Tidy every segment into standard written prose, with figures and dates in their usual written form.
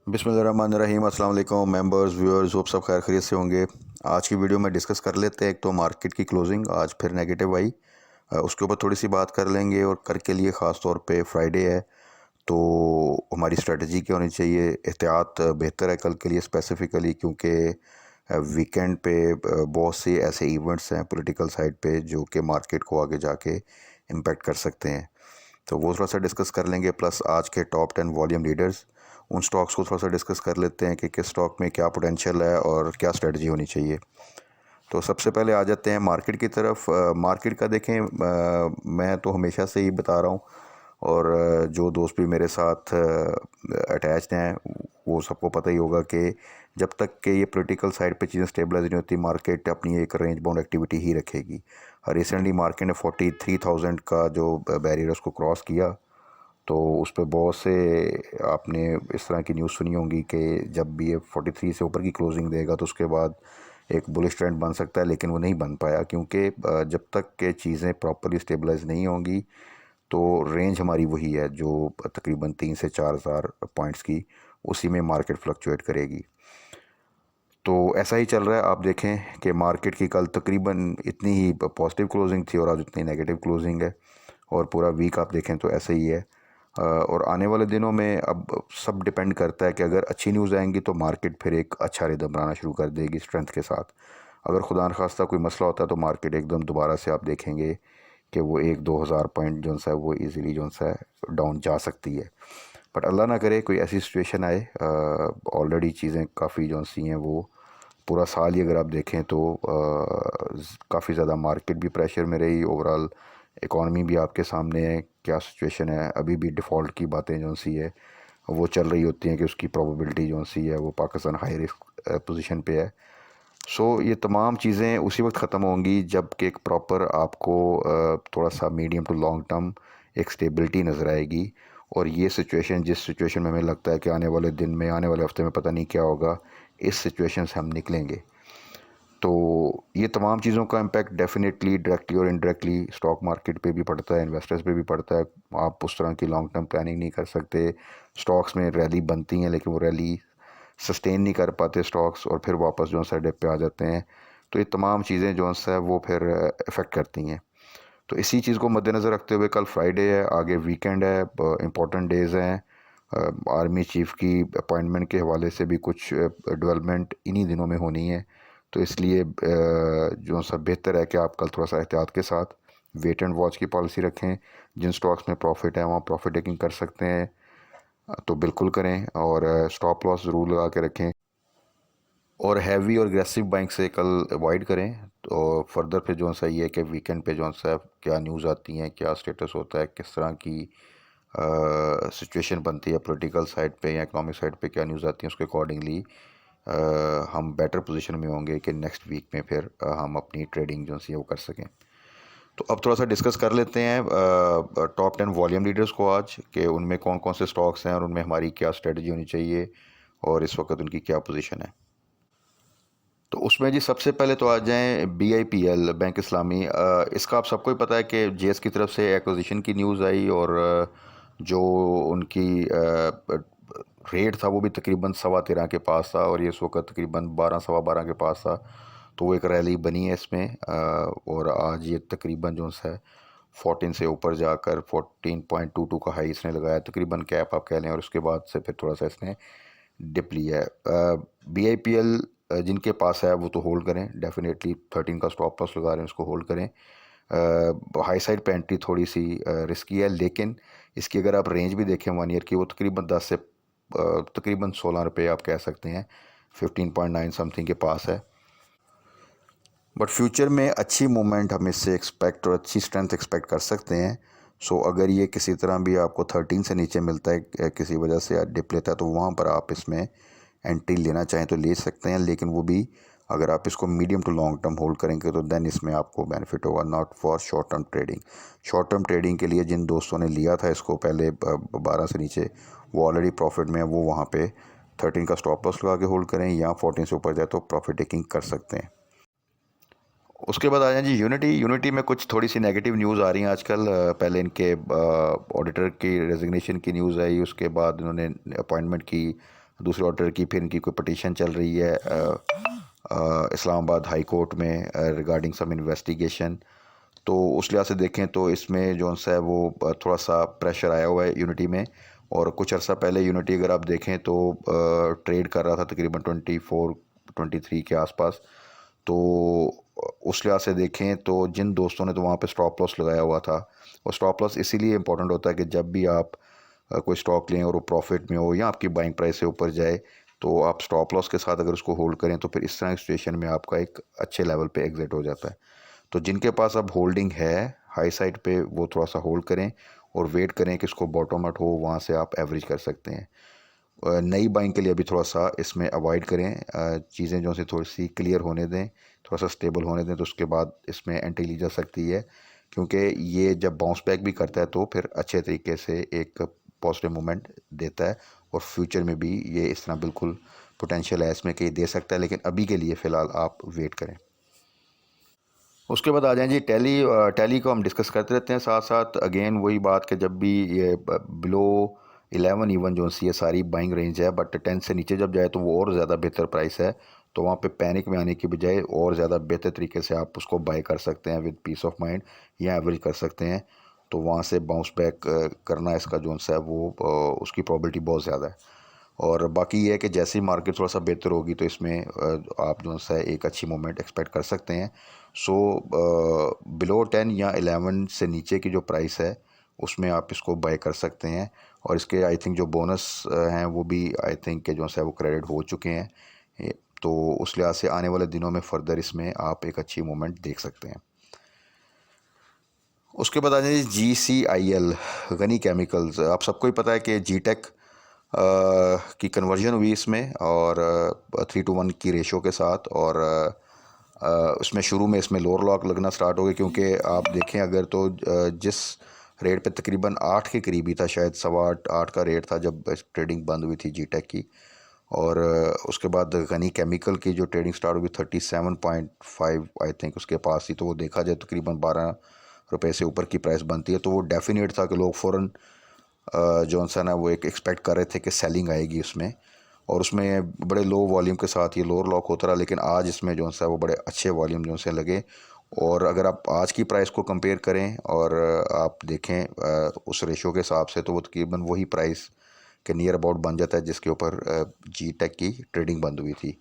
बिस्मिल्लाहिर्रहमानिर्रहीम। अस्सलाम वालेकुम मेंबर्स व्यूअर्स, होप सब खैर खैरियत से होंगे। आज की वीडियो में डिस्कस कर लेते हैं। एक तो मार्केट की क्लोजिंग आज फिर नेगेटिव आई, उसके ऊपर थोड़ी सी बात कर लेंगे। और कर के लिए ख़ास तौर पे फ्राइडे है तो हमारी स्ट्रेटजी क्या होनी चाहिए। एहतियात बेहतर है कल के लिए स्पेसिफ़िकली, क्योंकि वीकेंड पे बहुत से ऐसे इवेंट्स हैं पॉलिटिकल साइड पे जो कि मार्केट को आगे जाके इम्पेक्ट कर सकते हैं। तो वो थोड़ा सा डिस्कस कर लेंगे। प्लस आज के टॉप 10 वॉल्यूम लीडर्स, उन स्टॉक्स को थोड़ा सा डिस्कस कर लेते हैं कि किस स्टॉक में क्या पोटेंशियल है और क्या स्ट्रेटजी होनी चाहिए। तो सबसे पहले आ जाते हैं मार्केट की तरफ। मार्केट का देखें, मैं तो हमेशा से ही बता रहा हूँ, और जो दोस्त भी मेरे साथ अटैच्ड हैं वो सबको पता ही होगा कि जब तक कि ये पॉलिटिकल साइड पे चीज़ें स्टेबलाइज नहीं होती, मार्केट अपनी एक रेंज बाउंड एक्टिविटी ही रखेगी। रिसेंटली मार्केट ने 43,000 का जो बैरियर उसको क्रॉस किया, तो उस पर बहुत से आपने इस तरह की न्यूज़ सुनी होंगी कि जब भी ये 43 से ऊपर की क्लोजिंग देगा तो उसके बाद एक बुलिश ट्रेंड बन सकता है, लेकिन वो नहीं बन पाया क्योंकि जब तक के चीज़ें प्रॉपरली स्टेबलाइज नहीं होंगी तो रेंज हमारी वही है जो तकरीबन 3 से 4 हज़ार पॉइंट्स की, उसी में मार्केट फ्लक्चुएट करेगी। तो ऐसा ही चल रहा है। आप देखें कि मार्केट की कल तकरीबन इतनी ही पॉजिटिव क्लोजिंग थी और आज उतनी नेगेटिव क्लोजिंग है, और पूरा वीक आप देखें तो ऐसे ही है। और आने वाले दिनों में अब सब डिपेंड करता है कि अगर अच्छी न्यूज़ आएंगी तो मार्केट फिर एक अच्छा रिदम बनाना शुरू कर देगी स्ट्रेंथ के साथ। अगर खुदा न खास्ता कोई मसला होता है तो मार्केट एकदम दोबारा से आप देखेंगे कि वो 1-2 हज़ार पॉइंट जो है वो इजीली जो है डाउन जा सकती है। बट अल्लाह ना करे कोई ऐसी सिचुएशन आए। ऑलरेडी चीज़ें काफ़ी जो सी हैं वो पूरा साल ही अगर आप देखें तो काफ़ी ज़्यादा मार्केट भी प्रेशर में रही, ओवरऑल इकॉनमी भी आपके सामने है क्या सिचुएशन है। अभी भी डिफ़ॉल्ट की बातें जो सी है वो चल रही होती हैं कि उसकी प्रोबेबिलिटी जो सी है वो पाकिस्तान हाई रिस्क पोजीशन पे है। सो ये तमाम चीज़ें उसी वक्त ख़त्म होंगी जब कि एक प्रॉपर आपको थोड़ा सा मीडियम टू लॉन्ग टर्म एक स्टेबिलिटी नज़र आएगी। और ये सिचुएशन, जिस सिचुएशन में हमें लगता है कि आने वाले दिन में, आने वाले हफ्ते में पता नहीं क्या होगा, इस सिचुएशन से हम निकलेंगे। तो ये तमाम चीज़ों का इम्पेक्ट डेफिनेटली डायरेक्टली और इनडायरेक्टली स्टॉक मार्केट पे भी पड़ता है, इन्वेस्टर्स पे भी पड़ता है। आप उस तरह की लॉन्ग टर्म प्लानिंग नहीं कर सकते। स्टॉक्स में रैली बनती हैं लेकिन वो रैली सस्टेन नहीं कर पाते स्टॉक्स, और फिर वापस जो है डिप पे आ जाते हैं। तो ये तमाम चीज़ें जो है वो फिर इफ़ेक्ट करती हैं। तो इसी चीज़ को मद्देनज़र रखते हुए कल फ्राइडे है, आगे वीकेंड है, इम्पोर्टेंट डेज़ हैं। आर्मी चीफ़ की अपॉइंटमेंट के हवाले से भी कुछ डेवलपमेंट इन्हीं दिनों में होनी है। तो इसलिए जो सब बेहतर है कि आप कल थोड़ा सा एहतियात के साथ वेट एंड वॉच की पॉलिसी रखें। जिन स्टॉक्स में प्रॉफिट है वहाँ प्रॉफिट टेकिंग कर सकते हैं तो बिल्कुल करें, और स्टॉप लॉस ज़रूर लगा के रखें। और हैवी और एग्रेसिव बाइंग से कल अवॉइड करें। तो फर्दर फिर जो सा ये है कि वीकेंड पे जो सा क्या न्यूज़ आती हैं, क्या स्टेटस होता है, किस तरह की सिचुएशन बनती है पॉलिटिकल साइड पे या इकोनॉमिक साइड पे, क्या न्यूज़ आती है, उसके अकॉर्डिंगली हम बेटर पोजीशन में होंगे कि नेक्स्ट वीक में फिर हम अपनी ट्रेडिंग जो सी है वो कर सकें। तो अब थोड़ा सा डिस्कस कर लेते हैं टॉप 10 वॉल्यूम लीडर्स को आज, कि उनमें कौन कौन से स्टॉक्स हैं और उनमें हमारी क्या स्ट्रेटजी होनी चाहिए और इस वक्त उनकी क्या पोजीशन है। तो उसमें जी सबसे पहले तो आ जाएं BIPL, बैंक इस्लामी। इसका आप सबको ही पता है कि JS की तरफ से एक्विजिशन की न्यूज़ आई, और जो उनकी रेट था वो भी तकरीबन 13.25 के पास था, और ये इस वक्त तकरीबन 12 सवा 12 के पास था। तो वो एक रैली बनी है इसमें, और आज ये तकरीबन जो है 14 से ऊपर जाकर 14.22 का हाई इसने लगाया, तकरीबन कैप आप कह लें, और उसके बाद से फिर थोड़ा सा इसने डिप लिया है। BIPL जिनके पास है वो तो होल्ड करें, डेफिनेटली 13 का स्टॉप लॉस लगा रहे हैं, उसको होल्ड करें। हाई साइड पे एंट्री थोड़ी सी रिस्की है, लेकिन इसकी अगर आप रेंज भी देखें 1 ईयर की, वो तकरीबन 10 से तकरीबन 16 रुपये आप कह सकते हैं, 15.9 समथिंग के पास है। बट फ्यूचर में अच्छी मूवमेंट हम इससे एक्सपेक्ट और अच्छी स्ट्रेंथ एक्सपेक्ट कर सकते हैं। सो अगर ये किसी तरह भी आपको 13 से नीचे मिलता है, किसी वजह से डिप लेता है, तो वहाँ पर आप इसमें एंट्री लेना चाहें तो ले सकते हैं। लेकिन वो भी अगर आप इसको medium to long term hold करेंगे तो देन इसमें आपको बेनिफिट होगा, not for short term trading. Short term trading के लिए जिन दोस्तों ने लिया था इसको पहले 12 से नीचे, वो ऑलरेडी प्रॉफिट में है, वो वहाँ पे 13 का स्टॉप लॉस लगा के होल्ड करें, या 14 से ऊपर जाए तो प्रॉफिट टेकिंग कर सकते हैं। उसके बाद आ जाए जी यूनिटी में कुछ थोड़ी सी नेगेटिव न्यूज़ आ रही हैं आजकल। पहले इनके ऑडिटर की रेजिग्नेशन की न्यूज़ आई, उसके बाद इन्होंने अपॉइंटमेंट की दूसरी ऑर्डर की, फिर इनकी कोई पटिशन चल रही है इस्लामाबाद हाई कोर्ट में रिगार्डिंग सम इन्वेस्टिगेशन। तो उस लिहाज से देखें तो इसमें जो सा है वो थोड़ा सा प्रेशर आया हुआ है यूनिटी में। और कुछ अर्सा पहले यूनिटी अगर आप देखें तो ट्रेड कर रहा था तकरीबन 24-23 के आसपास। तो उस लिहाज से देखें तो जिन दोस्तों ने तो वहाँ पे स्टॉप लॉस लगाया हुआ था, और स्टॉप लॉस इसीलिए इम्पोर्टेंट होता है कि जब भी आप कोई स्टॉक लें और वो प्रॉफिट में हो या आपकी बाइंग प्राइस से ऊपर जाए, तो आप स्टॉप लॉस के साथ अगर उसको होल्ड करें तो फिर इस तरह की सिचुएशन में आपका एक अच्छे लेवल पे एग्जिट हो जाता है। तो जिनके पास अब होल्डिंग है हाई साइड पे, वो थोड़ा सा होल्ड करें और वेट करें कि इसको बॉटम आउट हो, वहाँ से आप एवरेज कर सकते हैं। नई बाइंग के लिए अभी थोड़ा सा इसमें अवॉइड करें, चीज़ें जो सी थोड़ी सी क्लियर होने दें, थोड़ा सा स्टेबल होने दें, तो उसके बाद इसमें एंट्री ली जा सकती है। क्योंकि ये जब बाउंस बैक भी करता है तो फिर अच्छे तरीके से एक पॉजिटिव मूवमेंट देता है, और फ्यूचर में भी ये इस तरह बिल्कुल पोटेंशियल है इसमें कि दे सकता है, लेकिन अभी के लिए फ़िलहाल आप वेट करें। उसके बाद आ जाएं जी टैली। टैली को हम डिस्कस करते रहते हैं साथ साथ। अगेन वही बात कि जब भी ये बिलो 11 इवन जो सी ये सारी बाइंग रेंज है, बट 10 से नीचे जब जाए तो वो और ज़्यादा बेहतर प्राइस है। तो वहाँ पे पैनिक में आने की बजाय और ज़्यादा बेहतर तरीके से आप उसको बाय कर सकते हैं विद पीस ऑफ माइंड, या एवरेज कर सकते हैं। तो वहाँ से बाउंस बैक करना इसका जो सा है वो उसकी प्रॉबिलिटी बहुत ज़्यादा है। और बाकी ये है कि जैसे ही मार्केट थोड़ा सा बेहतर होगी तो इसमें आप जो सा है एक अच्छी मूवमेंट एक्सपेक्ट कर सकते हैं। सो बिलो 10 या 11 से नीचे की जो प्राइस है उसमें आप इसको बाय कर सकते हैं। और इसके आई थिंक जो बोनस हैं वो भी आई थिंक के जो है वो क्रेडिट हो चुके हैं। तो उस लिहाज से आने वाले दिनों में फ़र्दर इसमें आप एक अच्छी मूवमेंट देख सकते हैं। उसके बाद आ जाए GCIL गनी केमिकल्स। आप सबको ही पता है कि जीटेक की कन्वर्जन हुई इसमें, और 3:1 की रेशो के साथ। और उसमें शुरू में इसमें लोअर लॉक लगना स्टार्ट हो गए, क्योंकि आप देखें अगर तो जिस रेट पे तकरीबन 8 के करीब ही था, शायद 7.25-8 का रेट था जब ट्रेडिंग बंद हुई थी जीटेक की। और उसके बाद गनी केमिकल की जो ट्रेडिंग स्टार्ट हुई 37.5 आई थिंक उसके पास थी। तो वो देखा जाए तकरीबन 12 रुपये से ऊपर की प्राइस बनती है। तो वो डेफिनेट था कि लोग फ़ौरन जॉनसन है वो एक एक्सपेक्ट कर रहे थे कि सेलिंग आएगी उसमें, और उसमें बड़े लो वॉल्यूम के साथ ये लोअर लॉक होता रहा। लेकिन आज इसमें जो है वो बड़े अच्छे वॉल्यूम जो से लगे। और अगर आप आज की प्राइस को कंपेयर करें और आप देखें उस रेशो के हिसाब से, तो वो तकरीबन वही प्राइस के नियर अबाउट बन जाता है जिसके ऊपर जीटेक की ट्रेडिंग बंद हुई थी।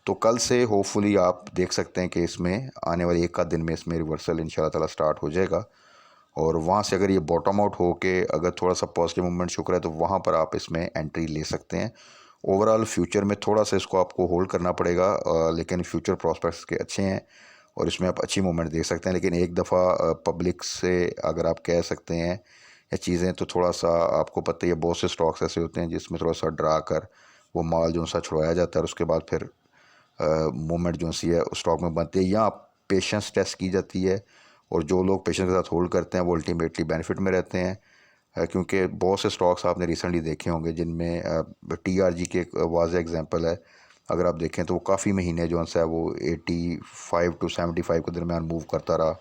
तो कल से होपफुली आप देख सकते हैं कि इसमें आने वाले एक आध दिन में इसमें रिवर्सल इंशाल्लाह ताला स्टार्ट हो जाएगा। और वहाँ से अगर ये बॉटम आउट हो के अगर थोड़ा सा पॉजिटिव मूवमेंट शुक्र है तो वहाँ पर आप इसमें एंट्री ले सकते हैं। ओवरऑल फ्यूचर में थोड़ा सा इसको आपको होल्ड करना पड़ेगा, लेकिन फ्यूचर प्रॉस्पेक्ट्स के अच्छे हैं और इसमें आप अच्छी मूवमेंट देख सकते हैं। लेकिन एक दफ़ा पब्लिक से अगर आप कह सकते हैं या चीज़ें, तो थोड़ा सा आपको पता ही है बहुत से स्टॉक्स ऐसे होते हैं जिसमें थोड़ा सा डरा कर वो माल जो सा छुड़वाया जाता है और उसके बाद फिर मूवमेंट जो सी है उस स्टॉक में बनती है, या पेशेंस टेस्ट की जाती है। और जो लोग पेशेंस के साथ होल्ड करते हैं वो अल्टीमेटली बेनिफिट में रहते हैं, क्योंकि बहुत से स्टॉक्स आपने रिसेंटली देखे होंगे जिनमें TRG के एक वाज़ेह एग्जांपल है। अगर आप देखें तो वो काफ़ी महीने जो है वो 85 to 75 के दरमियान मूव करता रहा,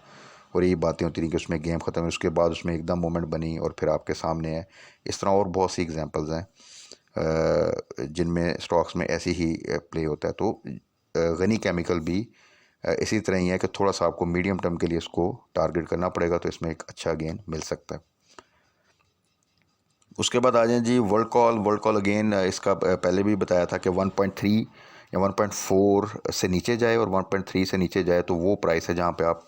और यही बातें होती रही कि उसमें गेम ख़त्म है, उसके बाद उसमें एकदम मोमेंट बनी और फिर आपके सामने है। इस तरह और बहुत सी एग्जांपल्स हैं जिनमें स्टॉक्स में ऐसे ही प्ले होता है। तो गनी केमिकल भी इसी तरह ही है कि थोड़ा सा आपको मीडियम टर्म के लिए इसको टारगेट करना पड़ेगा, तो इसमें एक अच्छा गेन मिल सकता है। उसके बाद आ जाए जी वर्ल्ड कॉल अगेन इसका पहले भी बताया था कि 1.3 या 1.4 से नीचे जाए, और 1.3 से नीचे जाए तो वो प्राइस है जहाँ पे आप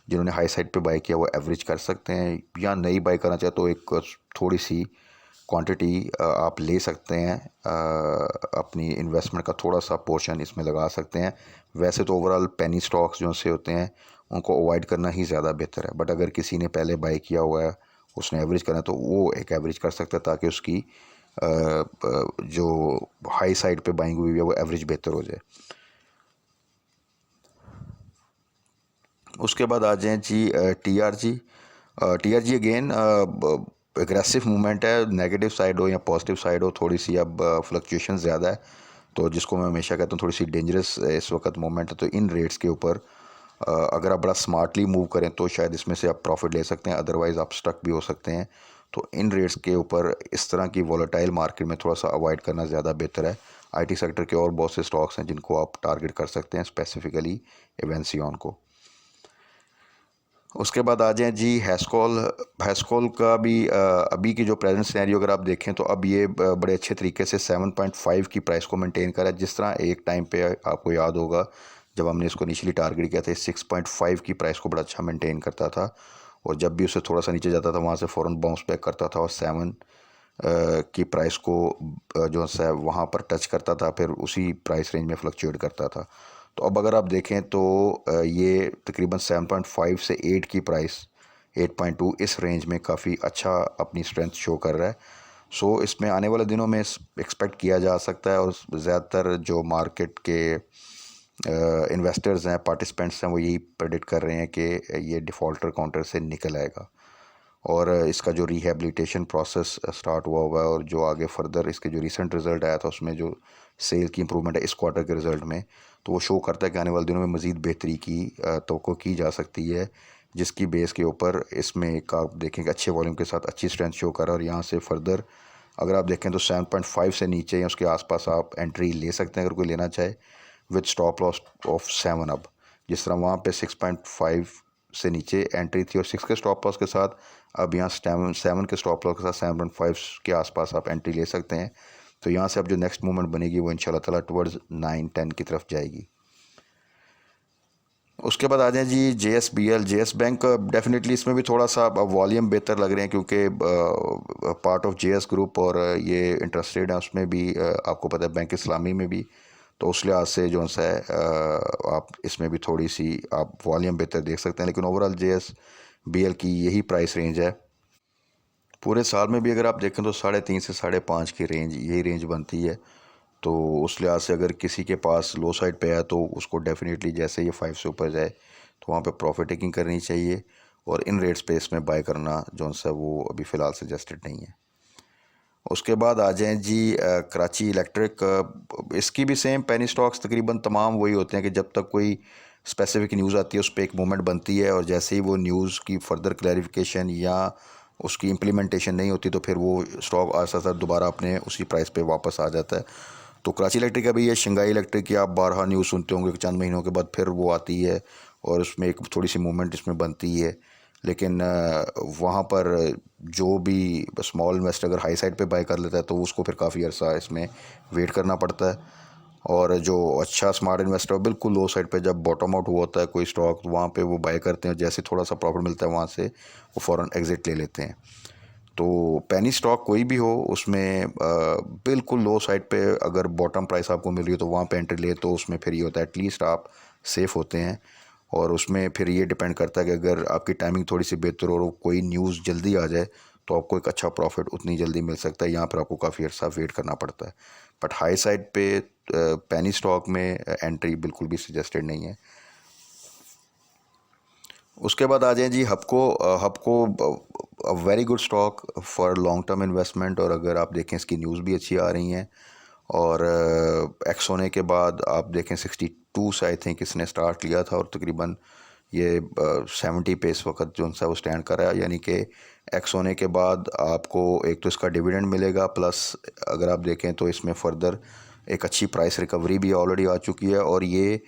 जिन्होंने हाई साइड पे बाई किया वो एवरेज कर सकते हैं, या नई बाई करना चाहे तो एक थोड़ी सी क्वांटिटी आप ले सकते हैं, अपनी इन्वेस्टमेंट का थोड़ा सा पोर्शन इसमें लगा सकते हैं। वैसे तो ओवरऑल पेनी स्टॉक्स जो से होते हैं उनको अवॉइड करना ही ज़्यादा बेहतर है, बट अगर किसी ने पहले बाई किया हुआ है उसने एवरेज करना है तो वो एक एवरेज कर सकता है, ताकि उसकी जो हाई साइड पे बाइंग हुई है वो एवरेज बेहतर हो जाए। उसके बाद आ जाए जी TRG अगेन एग्रेसिव मूवमेंट है, नेगेटिव साइड हो या पॉजिटिव साइड हो, थोड़ी सी अब फ्लक्चुएशन ज़्यादा है, तो जिसको मैं हमेशा कहता हूँ थोड़ी सी डेंजरस इस वक्त मूवमेंट है। तो इन रेट्स के ऊपर अगर आप बड़ा स्मार्टली मूव करें तो शायद इसमें से आप प्रॉफिट ले सकते हैं, अदरवाइज़ आप स्टक भी हो सकते हैं। तो इन रेट्स के ऊपर इस तरह की वॉलेटाइल मार्केट में थोड़ा सा अवॉइड करना ज़्यादा बेहतर है। आईटी सेक्टर के और बहुत से स्टॉक्स हैं जिनको आप टारगेट कर सकते हैं, स्पेसिफिकली एवेंसियन को। उसके बाद आ जाएँ जी हैस्कॉल। हैस्कॉल का भी अभी की जो प्रेजेंट सिनेरियो अगर आप देखें तो अब ये बड़े अच्छे तरीके से 7.5 की प्राइस को मेंटेन करा है। जिस तरह एक टाइम पे आपको याद होगा जब हमने इसको इनिशियली टारगेट किया था, 6.5 की प्राइस को बड़ा अच्छा मेंटेन करता था, और जब भी उससे थोड़ा सा नीचे जाता था वहाँ से फ़ौरन बाउंस बैक करता था और 7 की प्राइस को जो है वहाँ पर टच करता था, फिर उसी प्राइस रेंज में फ्लक्चुएट करता था। तो अब अगर आप देखें तो ये तकरीबन 7.5 से 8 की प्राइस, 8.2 इस रेंज में काफ़ी अच्छा अपनी स्ट्रेंथ शो कर रहा है। सो इसमें आने वाले दिनों में एक्सपेक्ट किया जा सकता है, और ज़्यादातर जो मार्केट के इन्वेस्टर्स हैं, पार्टिसिपेंट्स हैं, वो यही प्रेडिक्ट कर रहे हैं कि ये डिफ़ॉल्टर काउंटर से निकल आएगा और इसका जो रिहेबिलिटेशन प्रोसेस स्टार्ट हुआ है और जो आगे फर्दर इसके जो रिसेंट रिज़ल्ट आया था उसमें जो सेल की इंप्रूवमेंट है इस क्वार्टर के रिज़ल्ट में, तो वो शो करता है कि आने वाले दिनों में मज़ीद बेहतरी की तवक्को की जा सकती है, जिसकी बेस के ऊपर इसमें एक आप देखें कि अच्छे वॉल्यूम के साथ अच्छी स्ट्रेंथ शो कर रहा है। और यहाँ से फर्दर अगर आप देखें तो 7.5 से नीचे या उसके आसपास आप एंट्री ले सकते हैं अगर कोई लेना चाहे, विद स्टॉप लॉस ऑफ 7। अब जिस तरह वहाँ पे 6.5 से नीचे एंट्री थी और 6 के स्टॉप लॉस के साथ, अब यहाँ 7 के स्टॉप लॉस के साथ 7.5 के आसपास आप एंट्री ले सकते हैं। तो यहाँ से अब जो नेक्स्ट मूवमेंट बनेगी वो इंशाल्लाह ताला टुवर्ड्स 9-10 की तरफ जाएगी। उसके बाद आ जाए जी JSBL, JS बैंक। डेफिनेटली इसमें भी थोड़ा सा वॉल्यूम बेहतर लग रहे हैं क्योंकि पार्ट ऑफ JS ग्रुप और ये इंटरेस्टेड है उसमें भी, आपको पता है बैंक इस्लामी में भी, तो उस लिहाज से जो है आप इसमें भी थोड़ी सी आप वॉल्यूम बेहतर देख सकते हैं। लेकिन ओवरऑल JSBL की यही प्राइस रेंज है। पूरे साल में भी अगर आप देखें तो 3.5 से 5.5 की रेंज, यही रेंज बनती है। तो उस लिहाज से अगर किसी के पास लो साइड पे है तो उसको डेफिनेटली जैसे ये 5 से ऊपर जाए तो वहाँ पे प्रॉफिट टेकिंग करनी चाहिए, और इन रेट्स पे इसमें बाय करना जो है वो अभी फ़िलहाल सजेस्टेड नहीं है। उसके बाद आ जाएँ जी कराची इलेक्ट्रिक। इसकी भी सेम पेनी स्टॉक्स तकरीबन तमाम वही होते हैं कि जब तक कोई स्पेसिफिक न्यूज़ आती है उस पर एक मूवमेंट बनती है, और जैसे ही वो न्यूज़ की फर्दर क्लैरिफिकेशन या उसकी इम्प्लीमेंटेशन नहीं होती तो फिर वो स्टॉक आहिस्ता आहिस्ता दोबारा अपने उसी प्राइस पे वापस आ जाता है। तो कराची इलेक्ट्रिक का भी ये शंघाई इलेक्ट्रिक की आप बारहा न्यूज़ सुनते होंगे कि चंद महीनों के बाद फिर वो आती है और उसमें एक थोड़ी सी मूवमेंट इसमें बनती है। लेकिन वहाँ पर जो भी स्मॉल इन्वेस्टर अगर हाई साइड पे बाय कर लेता है तो उसको फिर काफ़ी अर्सा इसमें वेट करना पड़ता है, और जो अच्छा स्मार्ट इन्वेस्टर बिल्कुल लो साइड पे जब बॉटम आउट हुआ होता है कोई स्टॉक तो वहाँ पे वो बाय करते हैं, जैसे थोड़ा सा प्रॉफिट मिलता है वहाँ से वो फ़ौरन एग्ज़िट ले लेते हैं। तो पेनी स्टॉक कोई भी हो उसमें बिल्कुल लो साइड पे अगर बॉटम प्राइस आपको मिल रही हो तो वहाँ पे एंट्री ले, तो उसमें फिर ये होता है एटलीस्ट आप सेफ़ होते हैं। और उसमें फिर ये डिपेंड करता है कि अगर आपकी टाइमिंग थोड़ी सी बेहतर हो और कोई न्यूज़ जल्दी आ जाए तो आपको एक अच्छा प्रॉफिट उतनी जल्दी मिल सकता है, यहाँ पर आपको काफ़ी अर्सा वेट करना पड़ता है। बट हाई साइड पे पेनी स्टॉक में एंट्री बिल्कुल भी सजेस्टेड नहीं है। उसके बाद आ जाए जी Hubco. Hubco very good stock for long term investment, और अगर आप देखें इसकी न्यूज़ भी अच्छी आ रही हैं, और एक्स होने के बाद आप देखें 62 से आई थिंक इसने स्टार्ट लिया था और तकरीबन ये 70 पे इस वक्त जो सा वो स्टैंड कर रहा है। यानी कि एक्स होने के बाद आपको एक तो इसका डिविडेंड मिलेगा, प्लस अगर आप देखें तो इसमें फर्दर एक अच्छी प्राइस रिकवरी भी ऑलरेडी आ चुकी है, और ये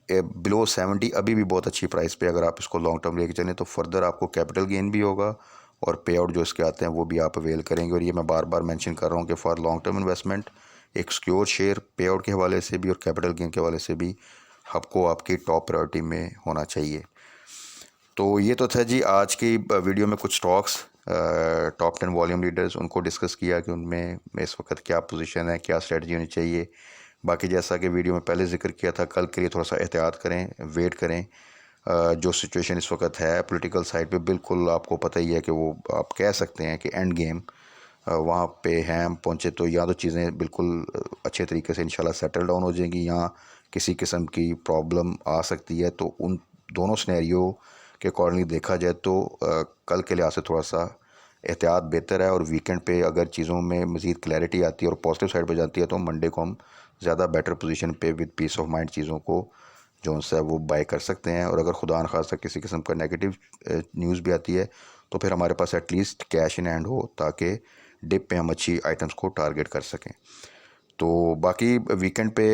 बिलो 70 अभी भी बहुत अच्छी प्राइस पे अगर आप इसको लॉन्ग टर्म लेके चलें तो फर्दर आपको कैपिटल गेन भी होगा और पे आउट जो इसके आते हैं वो भी आप अवेल करेंगे। और ये मैं बार बार मेंशन कर रहा हूँ कि फॉर लॉन्ग टर्म इन्वेस्टमेंट एक सिक्योर शेयर पे आउट के हवाले से भी और कैपिटल गेन के हवाले से भी आपको आपकी टॉप प्रायोरिटी में होना चाहिए। तो ये तो था जी आज की वीडियो में कुछ स्टॉक्स, टॉप 10 वॉल्यूम लीडर्स, उनको डिस्कस किया कि उनमें इस वक्त क्या पोजीशन है, क्या स्ट्रेटजी होनी चाहिए। बाकी जैसा कि वीडियो में पहले जिक्र किया था, कल के लिए थोड़ा सा एहतियात करें, वेट करें। जो सिचुएशन इस वक्त है पॉलिटिकल साइड पे, बिल्कुल आपको पता ही है कि वो आप कह सकते हैं कि एंड गेम वहाँ पे हैं हम पहुँचे, तो या तो चीज़ें बिल्कुल अच्छे तरीके से इंशाल्लाह सेटल डाउन हो जाएंगी, या किसी किस्म की प्रॉब्लम आ सकती है। तो उन दोनों सिनेरियो के अकॉर्डिंगली देखा जाए तो कल के लिहाज से थोड़ा सा एहतियात बेहतर है, और वीकेंड पे अगर चीज़ों में मज़ीद क्लैरिटी आती है और पॉजिटिव साइड पे जाती है तो मंडे को हम ज़्यादा बेटर पोजीशन पे विद पीस ऑफ माइंड चीज़ों को जो है वो बाय कर सकते हैं। और अगर खुदा न खास्ता किसी किस्म का नेगेटिव न्यूज़ भी आती है तो फिर हमारे पास एटलीस्ट कैश इन हैंड हो ताकि डिप पे हम अच्छी आइटम्स को टारगेट कर सकें। तो बाकी वीकेंड पे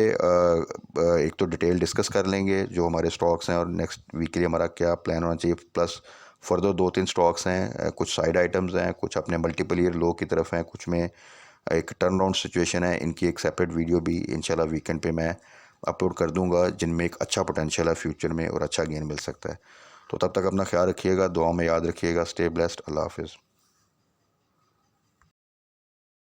एक तो डिटेल डिस्कस कर लेंगे जो हमारे स्टॉक्स हैं और नेक्स्ट वीक के लिए हमारा क्या प्लान होना चाहिए, प्लस फर्दर 2-3 स्टॉक्स हैं, कुछ साइड आइटम्स हैं, कुछ अपने मल्टीपल ईयर लो की तरफ हैं, कुछ में एक टर्न राउंड सिचुएशन है। इनकी एक सेपरेट वीडियो भी इंशाल्लाह वीकेंड पे मैं अपलोड कर दूंगा, जिनमें एक अच्छा पोटेंशियल है फ्यूचर में और अच्छा गेन मिल सकता है। तो तब तक अपना ख्याल रखिएगा, दुआ में याद रखिएगा। Stay blessed. अल्लाह हाफिज़।